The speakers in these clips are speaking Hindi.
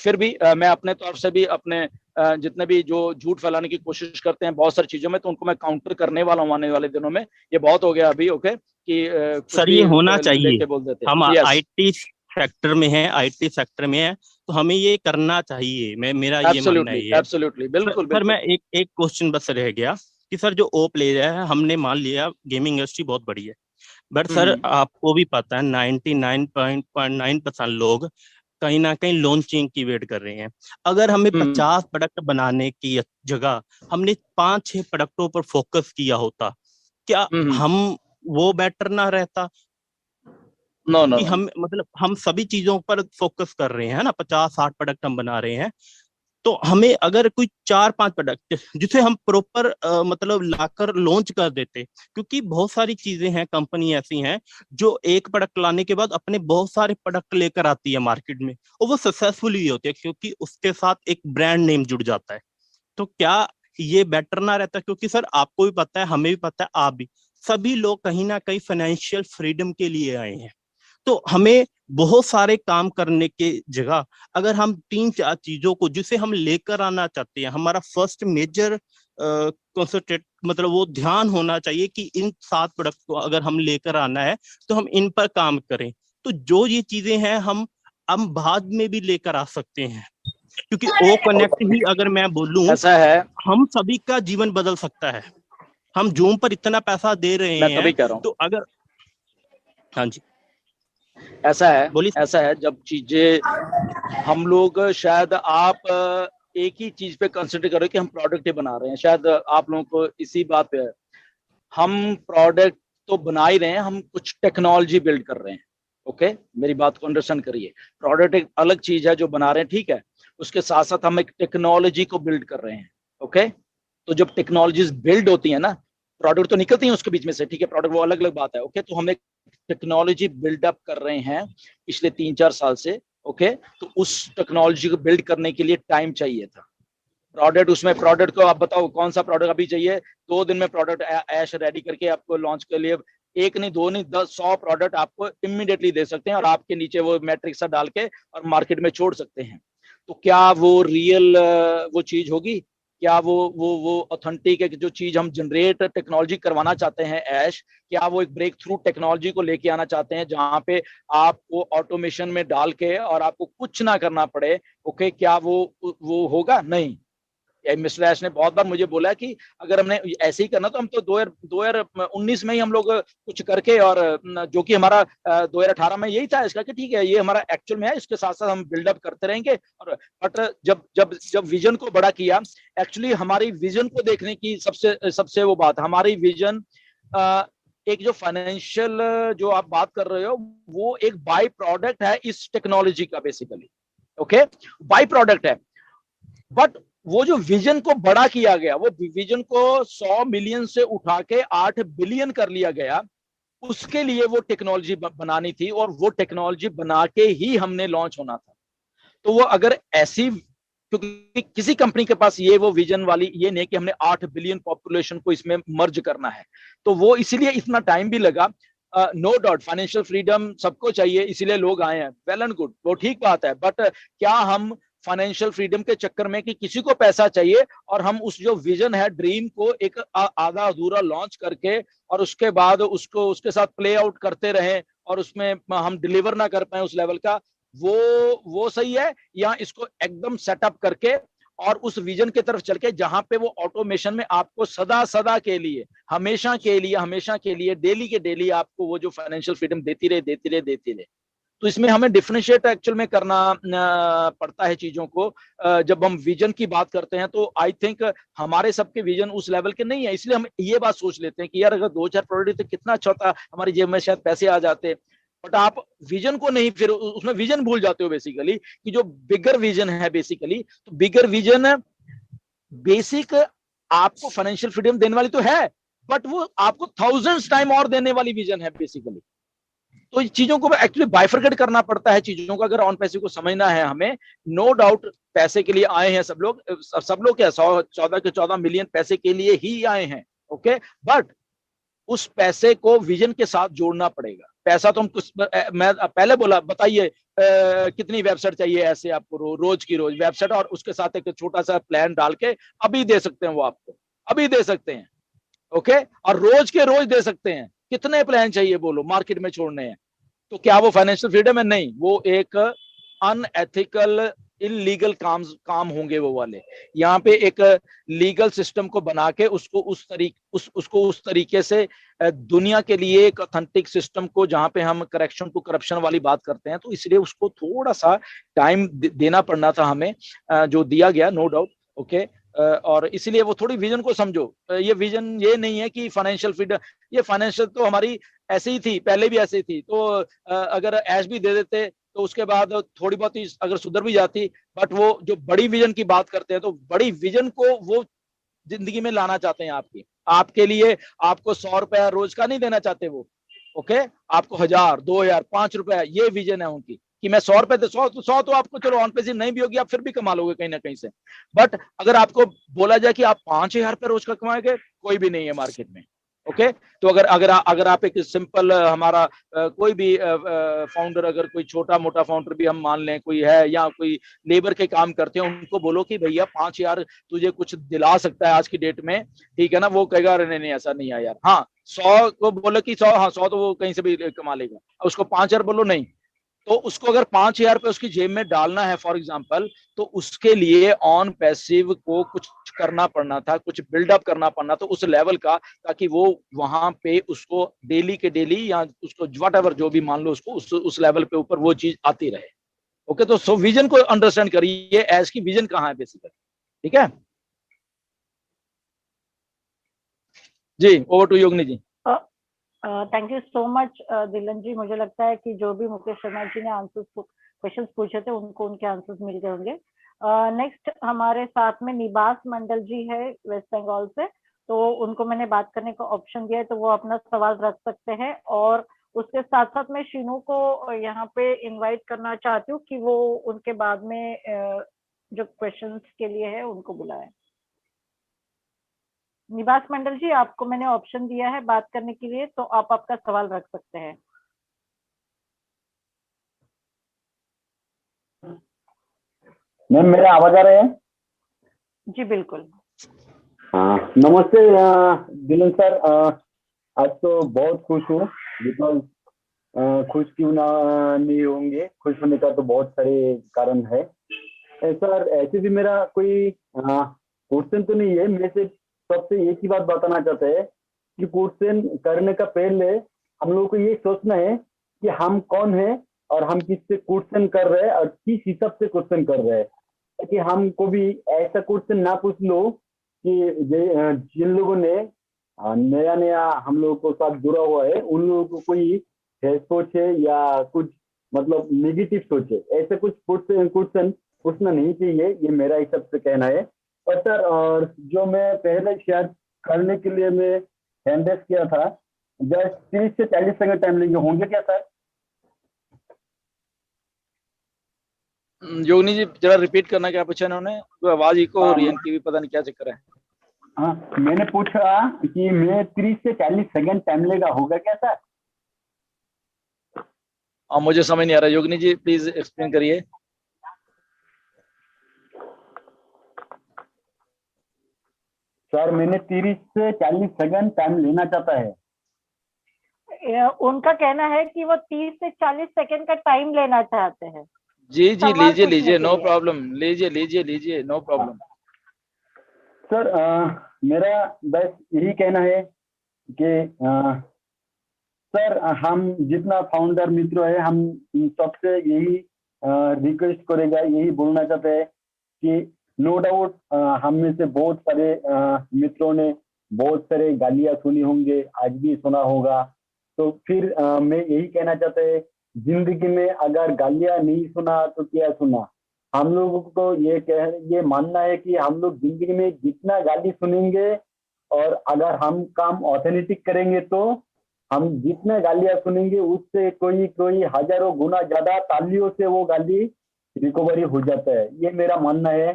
फिर भी मैं अपने तरफ से भी अपने जितने भी जो झूठ फैलाने की कोशिश करते हैं बहुत सारी चीजों में, तो उनको मैं काउंटर करने वाला हूँ आने वाले दिनों में। ये बहुत हो गया अभी, ओके, कि कुछ सर भी ये होना चाहिए। लेके बोल देते। हम यस, आईटी सेक्टर में हैं, आईटी सेक्टर में है, तो हमें ये करना चाहिए। मेरा ये मानना एब्सोल्युटली ये है। एब्सोल्युटली, सर, बिल्कुल सर मैं बिल्कुल। एक एक क्वेश्चन बस रह गया कि सर जो ओ प्लेयर है, हमने मान लिया गेमिंग इंडस्ट्री बहुत बड़ी है, बट सर हम्म आपको भी पता है 99.9% लोग कहीं ना कहीं लॉन्चिंग की वेट कर रहे हैं। अगर हमें हम्म 50 प्रोडक्ट बनाने की जगह हमने 5-6 प्रोडक्टों पर फोकस किया होता, क्या हम्म। हम वो बेटर ना रहता? नो नो कि नो। हम मतलब हम सभी चीजों पर फोकस कर रहे हैं ना, 50-60 प्रोडक्ट हम बना रहे हैं, तो हमें अगर कोई 4-5 प्रोडक्ट जिसे हम प्रॉपर मतलब लाकर लॉन्च कर देते। क्योंकि बहुत सारी चीजें हैं, कंपनी ऐसी हैं जो एक प्रोडक्ट लाने के बाद अपने बहुत सारे प्रोडक्ट लेकर आती है मार्केट में, और वो सक्सेसफुल भी होती है क्योंकि उसके साथ एक ब्रांड नेम जुड़ जाता है। तो क्या ये बेटर ना रहता? क्योंकि सर आपको भी पता है, हमें भी पता है, आप भी, सभी लोग कहीं ना कहीं फाइनेंशियल फ्रीडम के लिए आए हैं। तो हमें बहुत सारे काम करने के जगह अगर हम 3-4 चीजों को जिसे हम लेकर आना चाहते हैं, हमारा फर्स्ट मेजर कॉन्सेंट्रेट मतलब वो ध्यान होना चाहिए कि इन 7 प्रोडक्ट को अगर हम लेकर आना है तो हम इन पर काम करें। तो जो ये चीजें हैं हम बाद में भी लेकर आ सकते हैं। क्योंकि ओ कनेक्ट ही अगर मैं बोलूं, ऐसा है, हम सभी का जीवन बदल सकता है। हम जूम पर इतना पैसा दे रहे मैं हैं, तभी कह रहा हूँ। तो अगर, हाँ जी, ऐसा है, बोलिए सर। ऐसा है, जब चीजें हम लोग शायद आप एक ही चीज पे कंसिडर करो कि हम प्रोडक्ट ही बना रहे हैं, शायद आप लोगों को इसी बात पे है। हम प्रोडक्ट तो बना ही रहे हैं, हम कुछ टेक्नोलॉजी बिल्ड कर रहे हैं। ओके, मेरी बात को अंडरस्टैंड करिए। प्रोडक्ट एक अलग चीज है जो बना रहे हैं, ठीक है, उसके साथ साथ हम एक टेक्नोलॉजी को बिल्ड कर रहे हैं। ओके, तो जब टेक्नोलॉजीज बिल्ड होती है ना, प्रोडक्ट तो निकलती है उसके बीच में से, ठीक है, प्रोडक्ट वो अलग अलग बात है। ओके, तो हम एक टेक्नोलॉजी बिल्डअप कर रहे हैं पिछले 3-4 साल से। ओके, तो उस टेक्नोलॉजी को बिल्ड करने के लिए टाइम चाहिए था। प्रोडक्ट, उसमें प्रोडक्ट को आप बताओ कौन सा प्रोडक्ट अभी चाहिए, 2 दिन में प्रोडक्ट ऐश रेडी करके आपको लॉन्च के लिए एक नहीं, दो नहीं, 10, 100 प्रोडक्ट आपको इमीडिएटली दे सकते हैं, और आपके नीचे वो मैट्रिक्स डाल के और मार्केट में छोड़ सकते हैं। तो क्या वो रियल वो चीज होगी? क्या वो ऑथेंटिक है कि जो चीज हम जनरेट टेक्नोलॉजी करवाना चाहते हैं ऐश, क्या वो एक ब्रेक थ्रू टेक्नोलॉजी को लेके आना चाहते हैं जहां पे आपको ऑटोमेशन में डाल के और आपको कुछ ना करना पड़े? ओके, क्या वो होगा? नहीं। मिस्टर ऐश ने बहुत बार मुझे बोला कि अगर हमने ऐसे ही करना तो हम तो 2019 में ही हम लोग कुछ करके, और जो कि हमारा 2018 में यही था इसका कि ठीक है ये हमारा एक्चुअल में है, इसके साथ साथ हम बिल्डअप करते रहेंगे। और बट जब जब जब विजन को बड़ा किया, एक्चुअली हमारी विजन को देखने की सबसे सबसे वो बात, हमारी विजन एक जो फाइनेंशियल जो आप बात कर रहे हो, वो एक बाई प्रोडक्ट है इस टेक्नोलॉजी का बेसिकली। ओके, बाई प्रोडक्ट है। बट वो जो विजन को बड़ा किया गया, वो विजन को 100 मिलियन से उठा के 8 बिलियन कर लिया गया, उसके लिए वो टेक्नोलॉजी बनानी थी, और वो टेक्नोलॉजी बना के ही हमने लॉन्च होना था। तो वो अगर ऐसी, क्योंकि किसी कंपनी के पास ये वो विजन वाली ये नहीं कि हमने 8 बिलियन पॉपुलेशन को इसमें मर्ज करना है, तो वो इसीलिए इतना टाइम भी लगा। नो डाउट फाइनेंशियल फ्रीडम सबको चाहिए, इसीलिए लोग आए हैं, वेल एंड गुड, वो ठीक बात है। बट क्या हम फाइनेंशियल फ्रीडम के चक्कर में कि किसी को पैसा चाहिए और हम उस जो विजन है, ड्रीम को एक आधा अधूरा लॉन्च करके और उसके बाद उसको उसके साथ प्ले आउट करते रहे और उसमें हम डिलीवर ना कर पाए उस लेवल का, वो सही है? या इसको एकदम सेटअप करके और उस विजन की तरफ चल के जहां पे वो ऑटोमेशन में आपको सदा सदा के लिए, हमेशा के लिए, हमेशा के लिए, डेली के डेली आपको वो जो फाइनेंशियल फ्रीडम देती रहे, देती रहे, देती रहे। तो इसमें हमें डिफरेंशिएट एक्चुअल में करना पड़ता है चीजों को। जब हम विजन की बात करते हैं तो आई थिंक हमारे सबके विजन उस लेवल के नहीं है, इसलिए हम ये बात सोच लेते हैं कि यार अगर 2-4 प्रोडक्ट तो कितना अच्छा होता, हमारी जेब में शायद पैसे आ जाते। बट आप विजन को नहीं, फिर उसमें विजन भूल जाते हो बेसिकली, कि जो बिगर विजन है बेसिकली, तो बिगर विजन बेसिक आपको फाइनेंशियल फ्रीडम देने वाली तो है, बट वो आपको थाउजेंड्स टाइम और देने वाली विजन है बेसिकली। तो चीजों को एक्चुअली बाइफरकेट करना पड़ता है चीजों को, अगर ऑन पैसे को समझना है हमें। नो डाउट पैसे के लिए आए हैं सब लोग क्या 14 के 14 मिलियन पैसे के लिए ही आए हैं। ओके, बट उस पैसे को विजन के साथ जोड़ना पड़ेगा। पैसा तो हम कुछ, मैं पहले बोला, बताइए कितनी वेबसाइट चाहिए ऐसे आपको रोज की रोज वेबसाइट, और उसके साथ एक छोटा सा प्लान डाल के अभी दे सकते हैं, वो आपको अभी दे सकते हैं। ओके, और रोज के रोज दे सकते हैं। कितने प्लान चाहिए बोलो, मार्केट में छोड़ने हैं। तो क्या वो फाइनेंशियल फ्रीडम है? नहीं, वो एक अनएथिकल इलीगल काम होंगे वो वाले। यहाँ पे एक लीगल सिस्टम को बना के उसको उसको उस तरीके से दुनिया के लिए एक ऑथेंटिक सिस्टम को, जहां पे हम करेक्शन टू करप्शन वाली बात करते हैं, तो इसलिए उसको थोड़ा सा टाइम देना पड़ना था हमें, जो दिया गया, नो डाउट। ओके, और इसलिए वो थोड़ी विजन को समझो। ये विजन ये नहीं है कि फाइनेंशियल फ्रीडम, ये फाइनेंशियल तो हमारी ऐसे ही थी, पहले भी ऐसे ही थी। तो अगर ऐश भी दे देते तो उसके बाद थोड़ी बहुत ही अगर सुधर भी जाती, बट वो जो बड़ी विजन की बात करते हैं, तो बड़ी विजन को वो जिंदगी में लाना चाहते हैं आपकी, आपके लिए। आपको 100 रुपया रोज का नहीं देना चाहते वो। ओके, आपको 1000, 2000, 5 रुपया, ये विजन है उनकी कि मैं 100 रुपए दे, 100 तो आपको चलो ऑन पेसिव नहीं भी होगी, आप फिर भी कमा लोगे कहीं ना कहीं से। बट अगर आपको बोला जाए कि आप 5000 रुपये रोज का कमाएंगे, कोई भी नहीं है मार्केट में। ओके, तो अगर आप एक सिंपल हमारा कोई भी फाउंडर, अगर कोई छोटा मोटा फाउंडर भी हम मान लें कोई है, या कोई लेबर के काम करते हैं, उनको बोलो कि भैया 5000 तुझे कुछ दिला सकता है आज की डेट में, ठीक है ना, वो कहेगा अरे नहीं नहीं ऐसा नहीं है यार। हाँ, 100 को बोलो कि 100, हाँ 100 तो वो कहीं से भी कमा लेगा, उसको 5000 बोलो नहीं। तो उसको अगर 5000 रुपये उसकी जेब में डालना है फॉर एग्जाम्पल, तो उसके लिए ऑन पैसिव को कुछ करना पड़ना था, कुछ बिल्डअप करना पड़ना था उस लेवल का, ताकि वो वहां पे उसको डेली के डेली, या उसको वट एवर जो भी मान लो, उसको उस लेवल पे ऊपर वो चीज आती रहे। ओके, तो सो विजन को अंडरस्टैंड करिए, एज की विजन कहाँ है बेसिकली। ठीक है जी, over to Yogini ji. Thank you so much Dilan ji. मुझे लगता है कि जो भी मुकेश शर्मा जी ने आंसर्स क्वेश्चंस पूछे थे, उनको उनके आंसर्स मिल गए होंगे। नेक्स्ट हमारे साथ में निबास मंडल जी है वेस्ट बंगाल से, तो उनको मैंने बात करने का ऑप्शन दिया है, तो वो अपना सवाल रख सकते हैं। और उसके साथ साथ मैं शीनू को यहाँ पे इनवाइट करना चाहती हूँ कि वो उनके बाद में जो क्वेश्चंस के लिए है उनको बुलाए। निवास मंडल जी, आपको मैंने ऑप्शन दिया है बात करने के लिए, तो आप आपका सवाल रख सकते हैं। मैम, मेरा आवाज आ रहा है? जी बिल्कुल। हाँ, नमस्ते दिलन सर। आज तो बहुत खुश हूँ, बिकॉज खुश क्यों ना नहीं होंगे, खुश होने का तो बहुत सारे कारण है। सर, ऐसे भी मेरा कोई क्वेश्चन तो नहीं है, मैं सिर्फ सबसे एक ही बात बताना चाहते हैं कि क्वेश्चन करने का पहले हम लोगों को ये सोचना है कि हम कौन है और हम किससे क्वेश्चन कर रहे हैं और किस हिसाब से क्वेश्चन कर रहे हैं, ताकि हमको भी ऐसा क्वेश्चन ना पूछ लो कि जिन लोगों ने नया नया हम लोगों को साथ जुड़ा हुआ है, उन लोगों को कोई सोच है या कुछ मतलब नेगेटिव सोच है, ऐसे कुछ क्वेश्चन पूछना नहीं चाहिए, ये मेरा हिसाब से कहना है। और सर, और जो मैं पहले शेयर करने के लिए मैं हैंड रेस किया था, जस्ट 30 से 40 सेकंड टाइम लेंगे, होंगे क्या सर? योगिनी जी जरा रिपीट करना, क्या पूछा इन्होंने, तो आवाज इको हो रही है इनकी भी, पता नहीं क्या चक्कर है। हाँ, मैंने पूछा कि मैं 30 से 40 सेकंड टाइम लेगा, होगा क्या सर? मुझे समझ नहीं आ रहा, योगिनी जी प्लीज एक्सप्लेन करिए। सर, मैंने 30 से 40 सेकंड टाइम लेना चाहता है। उनका कहना है कि वो 30 से 40 सेकंड का टाइम लेना चाहते हैं। जी जी, सवाल लीजिए पूछने लीजिए, के नो लिए। प्रॉब्लम, लीजिए लीजिए लीजिए, नो प्रॉब्लम। सर, मेरा बस यही कहना है कि सर, हम जितना फाउंडर मित्र है, हम सबसे यही रिक्वेस्ट करेगा, यही बोलना चाहते हैं कि नो डाउट हम में से बहुत सारे मित्रों ने बहुत सारे गालियां सुनी होंगे, आज भी सुना होगा। तो फिर मैं यही कहना चाहता है, जिंदगी में अगर गालियां नहीं सुना तो क्या सुना। हम लोगों को ये मानना है कि हम लोग जिंदगी में जितना गाली सुनेंगे और अगर हम काम ऑथेंटिक करेंगे, तो हम जितना गालियां सुनेंगे उससे कोई कोई हजारों गुना ज्यादा तालियों से वो गाली रिकवरी हो जाता है, ये मेरा मानना है।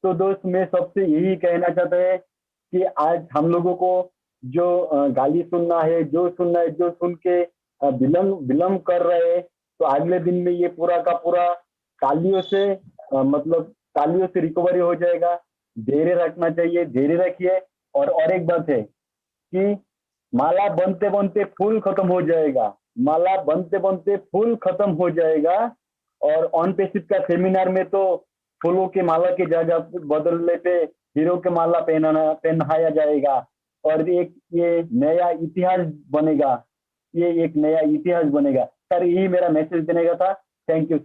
तो दोस्त, मैं सबसे यही कहना चाहता है कि आज हम लोगों को जो गाली सुनना है, जो सुनना है, जो सुन के विलम्ब कर रहे हैं, तो अगले दिन में ये पूरा का पूरा तालियों से मतलब तालियों से रिकवरी हो जाएगा। धैर्य रखना चाहिए, धैर्य रखिए। और एक बात है कि माला बनते बनते फूल खत्म हो जाएगा, माला बनते बनते फूल खत्म हो जाएगा। और ऑन पेसिव का सेमिनार में तो फूलों के माला की जगह बदलने पे हीरो के माला पहनाया जाएगा और एक ये नया इतिहास बनेगा, ये एक नया इतिहास बनेगा। सर यही मेरा मैसेज देने का था। Thank you.